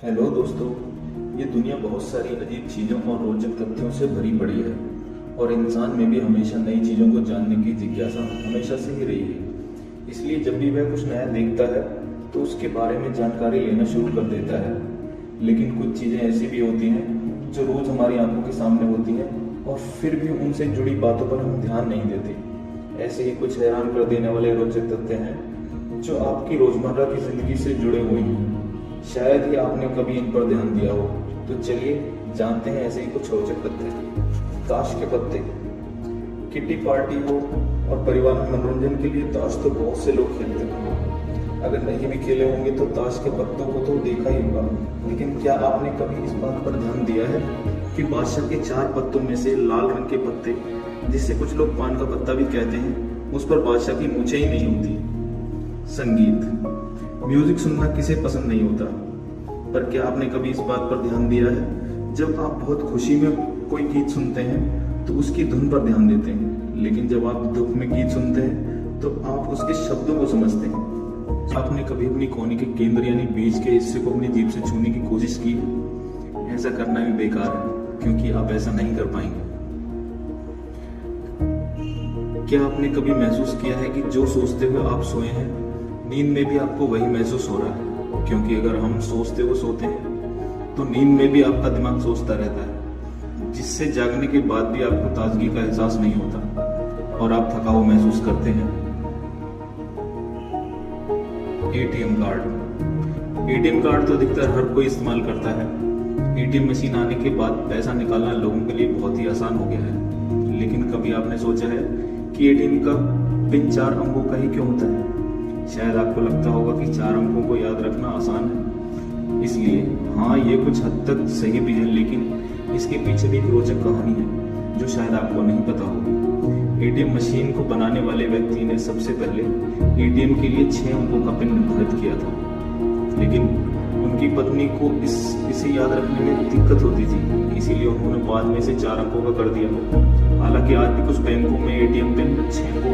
Hello दोस्तों। ये दुनिया बहुत सारी अजीब चीज़ों और रोचक तथ्यों से भरी पड़ी है और इंसान में भी हमेशा नई चीज़ों को जानने की जिज्ञासा हमेशा से ही रही है। इसलिए जब भी वह कुछ नया देखता है तो उसके बारे में जानकारी लेना शुरू कर देता है। लेकिन कुछ चीज़ें ऐसी भी होती हैं जो रोज़ हमारी आंखों के सामने होती हैं और फिर भी उनसे जुड़ी बातों पर हम ध्यान नहीं देते। ऐसे ही कुछ हैरान कर देने वाले रोचक तथ्य हैं जो आपकी रोज़मर्रा की ज़िंदगी से जुड़े हुए हैं। शायद ही आपने कभी इन पर ध्यान दिया हो। तो चलिए जानते हैं ऐसे ही कुछ रोचक तथ्य। ताश के पत्ते। किट्टी पार्टी हो और परिवार में मनोरंजन के लिए ताश तो बहुत से लोग खेलते हैं। अगर नहीं भी खेले होंगे तो ताश के पत्तों को तो देखा ही होगा। लेकिन क्या आपने कभी इस बात पर ध्यान दिया है कि बादशाह के 4 पत्तों में से लाल रंग के पत्ते, जिसे कुछ लोग पान का पत्ता भी कहते हैं, उस पर बादशाह की मूंछें ही नहीं होती। संगीत। म्यूजिक सुनना किसे पसंद नहीं होता, पर क्या आपने कभी इस बात पर ध्यान दिया है जब आप बहुत खुशी में कोई गीत सुनते हैं तो उसकी धुन पर ध्यान देते हैं, लेकिन जब आप दुख में गीत सुनते हैं तो आप उसके शब्दों को समझते हैं। आपने कभी अपनी कोहनी के केंद्र यानी बीच के हिस्से को अपनी जीभ से छूने की कोशिश की है? ऐसा करना भी बेकार है क्योंकि आप ऐसा नहीं कर पाएंगे। क्या आपने कभी महसूस किया है कि जो सोचते हुए आप सोए हैं, नींद में भी आपको वही महसूस हो रहा है? क्योंकि अगर हम सोचते हुए सोते हैं तो नींद में भी आपका दिमाग सोचता रहता है, जिससे जागने के बाद भी आपको ताजगी का एहसास नहीं होता और आप थका हुआ महसूस करते हैं। ATM card. एटीएम कार्ड तो अधिकतर हर कोई इस्तेमाल करता है। एटीएम मशीन आने के बाद पैसा निकालना लोगों के लिए बहुत ही आसान हो गया है। लेकिन कभी आपने सोचा है कि एटीएम का पिन 4 अंकों का ही क्यों होता है? शायद आपको लगता होगा कि 4 अंकों को याद रखना आसान है, इसलिए हाँ, ये कुछ हद तक सही भी है, लेकिन इसके पीछे भी एक रोचक कहानी है जो शायद आपको नहीं पता होगी। एटीएम मशीन को बनाने वाले व्यक्ति ने सबसे पहले एटीएम के लिए 6 अंकों का पिन निर्धारित किया था, लेकिन उनकी पत्नी को इसे याद रखने में दिक्कत होती थी, इसीलिए उन्होंने बाद में इसे 4 अंकों का कर दिया। हालांकि आज भी कुछ बैंकों में एटीएम पिन 6 अंकों